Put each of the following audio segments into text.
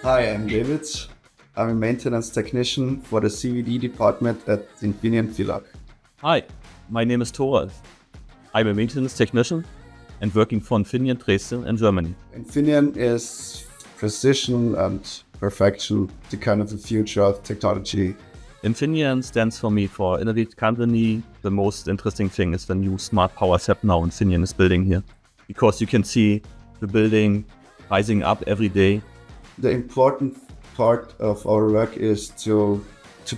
Hi, I'm David. I'm a maintenance technician for the CVD department at Infineon Villach. Hi, my name is Thoralf. I'm a maintenance technician and working for Infineon Dresden in Germany. Infineon is precision and perfection, the kind of the future of technology. Infineon stands for me for innovative company. The most interesting thing is the new smart power setup now Infineon is building here, because you can see the building rising up every day. The important part of our work is to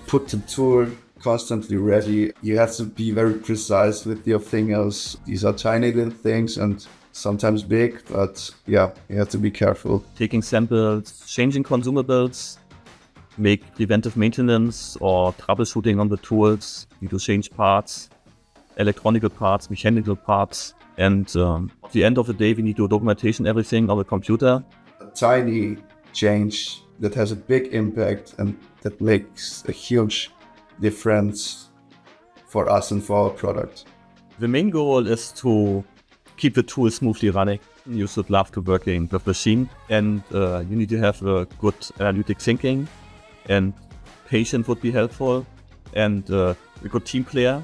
put the tool constantly ready. You have to be very precise with your fingers. These are tiny little things and sometimes big, but yeah, you have to be careful. Taking samples, changing consumables, make preventive maintenance or troubleshooting on the tools. You do change parts, electronical parts, mechanical parts. And at the end of the day, we need to documentation everything on the computer. A tiny change that has a big impact and that makes a huge difference for us and for our product. The main goal is to keep the tool smoothly running. You should love to working with machine, and you need to have a good analytic thinking, and patient would be helpful, and a good team player.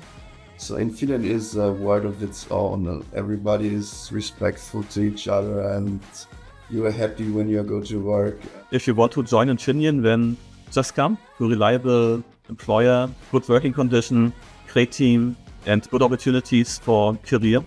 So Infineon is a world of its own. Everybody is respectful to each other and you are happy when you go to work. If you want to join Infineon, then just come to a reliable employer, good working condition, great team, and good opportunities for career.